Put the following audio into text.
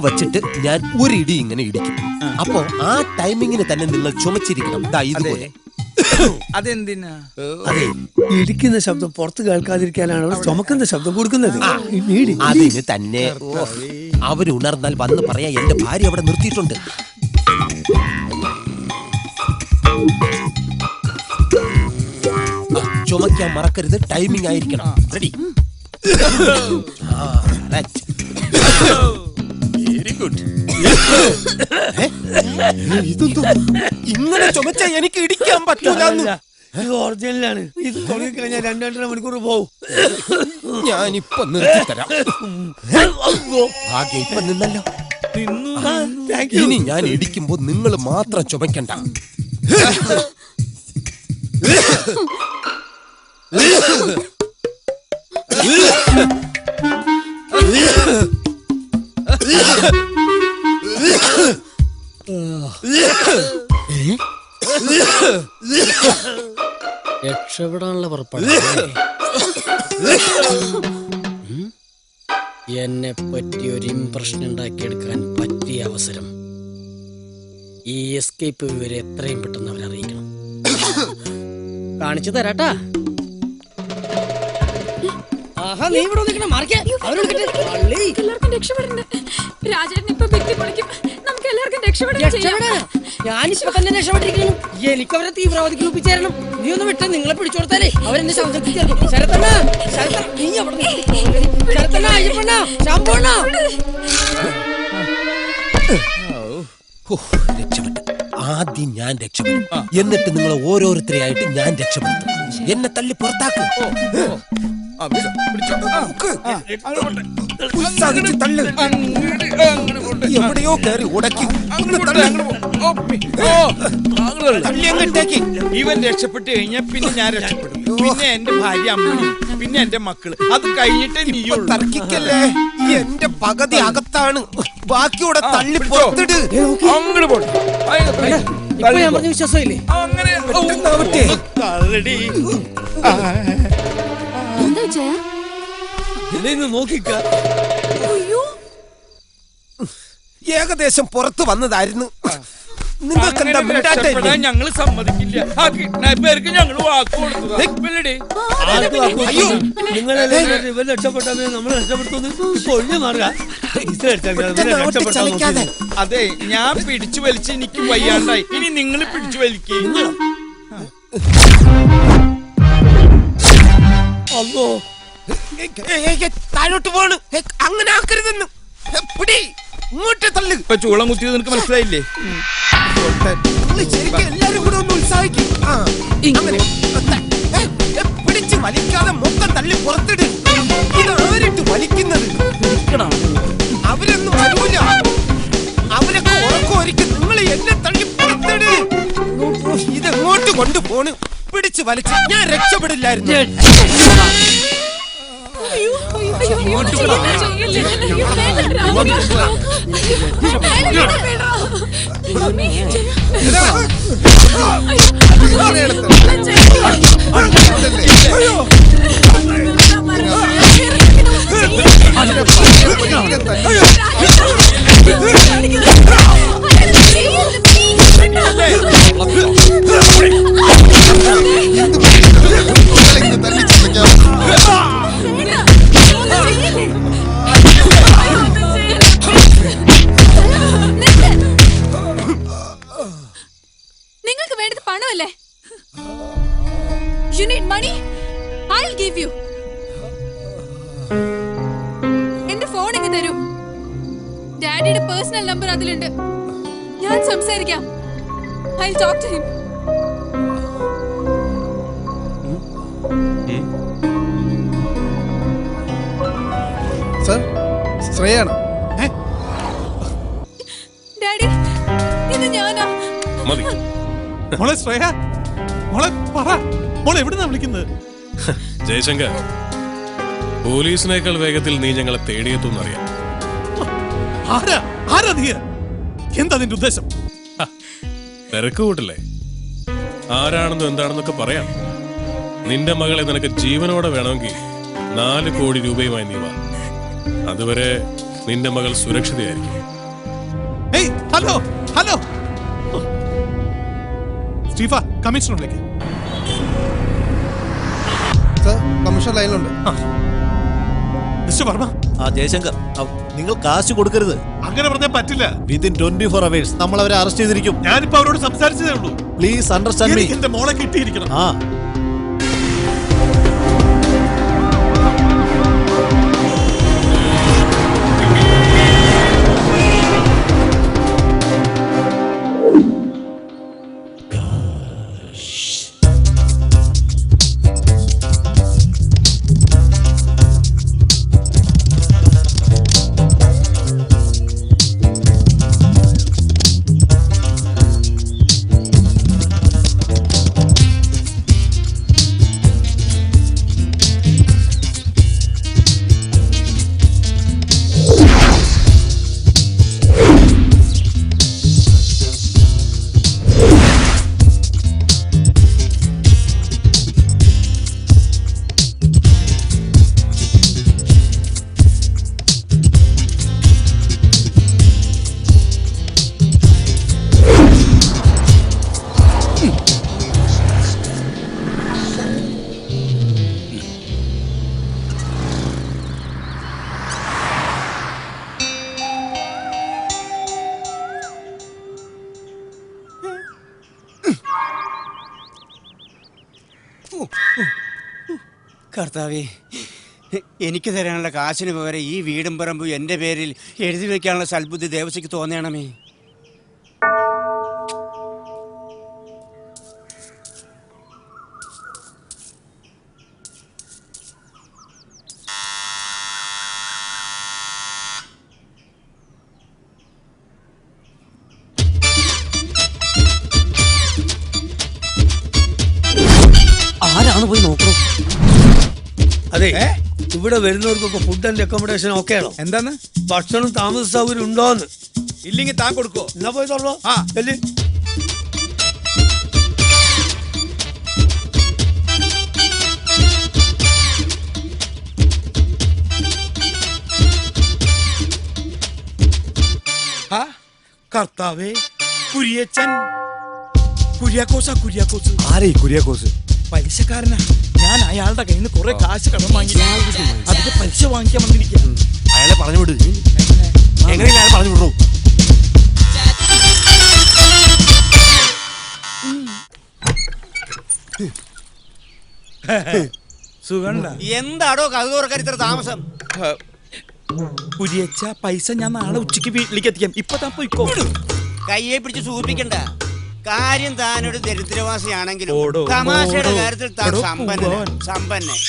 വച്ചിട്ട് ഞാൻ ഒരു ഇടി ഇങ്ങനെ ഇടിക്കും. അപ്പോ ആ ടൈമിങ്ങിന് തന്നെ നിങ്ങൾ ചുമച്ചിരിക്കണം. ഇതുപോലെ. അതെന്തിനാ? അതെ, ഇടിക്കുന്ന ശബ്ദം പുറത്ത് കേൾക്കാതിരിക്കാനാണ് അവർ ചുമക്കുന്ന ശബ്ദം കൊടുക്കുന്നത്. അതിന് തന്നെ അവരുണർന്നാൽ വന്ന് പറയാ എന്റെ ഭാര്യ അവിടെ നിർത്തിയിട്ടുണ്ട്. ചുമക്കാൻ മറക്കരുത്, ടൈമിംഗ് ആയിരിക്കണം. റെഡി? Very good. ഇങ്ങനെ ചുമച്ച എനിക്ക് ഇടിക്കാൻ പറ്റൂല. ഇത് ഒറിജിനലാണ്. ഇത് തുടങ്ങിക്കഴിഞ്ഞാൽ 2-2.5 മണിക്കൂർ പോവും. ഞാനിപ്പൊ നിർത്തിത്തരാം. ആകെ ഇപ്പൊ നിന്നല്ലോ. ഇനി ഞാൻ ഇടിക്കുമ്പോ നിങ്ങൾ മാത്രം ചുമക്കണ്ട. രക്ഷപ്പെടാനുള്ള പുറപ്പാട്. എന്നെ പറ്റി ഒരു ഇംപ്രഷൻ ഉണ്ടാക്കിയെടുക്കാൻ പറ്റിയ അവസരം. ഈ എസ്കേപ്പ് വിവരം എത്രയും പെട്ടെന്ന് അവരറിയിക്കണം. കാണിച്ചു തരാട്ടാ. നീ ഇവിടെ എല്ലാവർക്കും രക്ഷപ്പെടണ്ടേ? രാജേട്ടൻ ഇപ്പൊ ഭിത്തി പൊളിക്കും. നമുക്ക് എല്ലാവർക്കും ഞാനിപ്പോ തന്നെ രക്ഷപ്പെട്ടിരിക്കുന്നു. എനിക്ക് അവരെ തീവ്രവാദിക്ക് ഒപ്പിച്ചേരണം. നീ ഒന്ന് വിട്ട, നിങ്ങളെ പിടിച്ചു കൊടുത്താലേ അവരെന്നെ സംതൃപ്തിക്കും. ശരത്തണ്ണ, നീ അവിടെ ശരത്തണ്ണ, അയ്യപ്പണ്ണ, ശാമ്പണ്ണ. രക്ഷപ്പെട്ടു. ആദ്യം ഞാൻ രക്ഷപ്പെടും, എന്നിട്ട് നിങ്ങൾ ഓരോരുത്തരെയായിട്ട് ഞാൻ രക്ഷപ്പെടുത്തും. എന്നെ തള്ളി പുറത്താക്കും. എവിടെയോ കയറി ഉടക്കി. ഇവൻ രക്ഷപ്പെട്ടു കഴിഞ്ഞാൽ പിന്നെ ഞാൻ രക്ഷപ്പെടും. പിന്നെ എന്റെ ഭാര്യ അമ്മണി, പിന്നെ എന്റെ മക്കള്. അത് കഴിഞ്ഞിട്ടേ നീയുള്ളൂ. തർക്കിക്കല്ലേ? എന്റെ പകുതി അകത്താണ്, ബാക്കിയോടെ തള്ളി പുറത്തിട്. അങ്ങോട്ട് പോട്ടെ. ഞാൻ പറഞ്ഞ വിശ്വാസമില്ലേ? അങ്ങനെ നോക്കിക്ക. ഏകദേശം പുറത്തു വന്നതായിരുന്നു. നിങ്ങൾക്ക് എന്താ ഞങ്ങള് സമ്മതിക്കില്ല. ആ കിഡ്നാപ്പേർക്ക് ഞങ്ങള് വാക്ക് കൊടുത്തതാ. ഇവർ രക്ഷപ്പെട്ടാൽ നമ്മൾ രക്ഷപ്പെടുത്തുന്നു. ഒഴിഞ്ഞു മാറുക. അതെ, ഞാൻ പിടിച്ചു വലിച്ച് എനിക്ക് വയ്യാണ്ടായി. ഇനി നിങ്ങൾ പിടിച്ചു വലിക്കേ. അല്ലോ, താഴോട്ട് പോണ്. അങ്ങനെ ആക്കരുതെന്ന്. പിടി, ഇങ്ങോട്ട് തള്ളു. ഇപ്പൊ ചൂളം കുത്തിയത് നിനക്ക് മനസ്സിലായില്ലേ? ശരിക്കും എല്ലാരും കൂടെ ഒന്ന് ഉത്സാഹിക്കും. പിടിച്ച് വലിക്കാതെ മൊത്തം തള്ളി പുറത്തിട്. ഇത് ആരിട്ട് വലിക്കുന്നത്? അവരൊന്നും വരൂല. അവരൊക്കെ ഉറക്കമായിരിക്കും. നിങ്ങൾ എന്നെ തള്ളി പുറത്തിട്. ഇതെങ്ങോട്ട് കൊണ്ടുപോണ്? പിടിച്ച് വലിച്ച് ഞാൻ രക്ഷപ്പെടില്ലായിരുന്നു. നിങ്ങൾക്ക് വേണ്ടത് പണമല്ലേ? You need money? I'll give you. എന്റെ ഫോൺ എങ്ങ് തരൂ. ഡാഡിയുടെ പേഴ്സണൽ നമ്പർ അതിലുണ്ട്. ഞാൻ സംസാരിക്കാം. I'll talk to him. Sir, ശ്രേയാണ്. ഡാഡി, ഇത് ഞാനാ. മോളെ ശ്രേയ, മോളെ പറ, മോളെ എവിടുന്നാ വിളിക്കുന്നത്? ജയശങ്കർ, പോലീസിനേക്കാൾ വേഗത്തിൽ നീ ഞങ്ങളെ തേടിയെത്തുന്നറിയാം. ആരാ നീ? എന്താ നിന്റെ ഉദ്ദേശം? തിരക്ക് കൂട്ടില്ലേ? ആരാണെന്നും എന്താണെന്നൊക്കെ പറയാം. നിന്റെ മകളെ നിനക്ക് ജീവനോടെ വേണമെങ്കിൽ 4 കോടി രൂപയുമായി നീ വാ. അതുവരെ നിന്റെ മകൾ സുരക്ഷിതയായിരിക്കും. ഹലോ ഹലോ സ്റ്റീഫ, കമ്മീഷണറിലേക്ക്. കമ്മീഷണർ ലൈനിലുണ്ട്. മിസ്റ്റർ വർമ്മ, ജയശങ്കർ, നിങ്ങൾ കാശ് കൊടുക്കരുത്. അങ്ങനെ പറഞ്ഞാൽ പറ്റില്ല. വിത്തിൻ 24 hours നമ്മൾ അവരെ അറസ്റ്റ് ചെയ്തിരിക്കും. ഞാനിപ്പോ അവരോട് സംസാരിച്ചതേ ഉള്ളൂ. Please understand me. എന്റെ മോളെ കിട്ടിയിരിക്കണം. കർത്താവേ, എനിക്ക് തരാനുള്ള കാശിന് പകരം ഈ വീടും പറമ്പും എൻ്റെ പേരിൽ എഴുതി വെക്കാനുള്ള സൽബുദ്ധി ദേവസ്വയ്ക്ക് തോന്നണമേ. ആരാണ് പോയി നോക്കണം? അതെ, ഇവിടെ വരുന്നവർക്കൊക്കെ ഫുഡ് ആൻഡ് അക്കോമഡേഷൻ ഓക്കെ ആണോ? എന്താന്ന്? ഭക്ഷണം താമസ സൗകര്യം ഉണ്ടോന്ന്? ഇല്ലെങ്കിൽ താൻ കൊടുക്കോ? എന്നാ പോയി തുറന്നോ. എല്ലേ കർത്താവേ, കുര്യച്ചൻ. കുര്യാക്കോസ്. ആരേ കുര്യാക്കോസ്? പലിശക്കാരനാ. ഞാൻ അയാളുടെ കയ്യിൽ നിന്ന് കുറെ കാശ് കടം വാങ്ങി അതിന്റെ പലിശ വാങ്ങിക്കാൻ വന്നിരിക്കുക. അയാളെ പറഞ്ഞു വിട്. എങ്ങനെയാണ് അയാളെ പറഞ്ഞു വിടൂ? സുഖണ്ട? എന്താടോ കഥ തുറക്കാൻ ഇത്ര താമസം? കുര്യച്ച, പൈസ ഞാൻ നാളെ ഉച്ചയ്ക്ക് വീട്ടിലേക്ക് എത്തിക്കാം. ഇപ്പൊ താൻ പോയിക്കോ. കയ്യെ പിടിച്ച് സൂചിപ്പിക്കണ്ട. കാര്യം താനൊരു ദരിദ്രവാസിയാണെങ്കിലും ഓടോ, തമാശയുടെ ഓടോ, കാര്യത്തിൽ താൻ ഓടോ, സമ്പന്നൻ.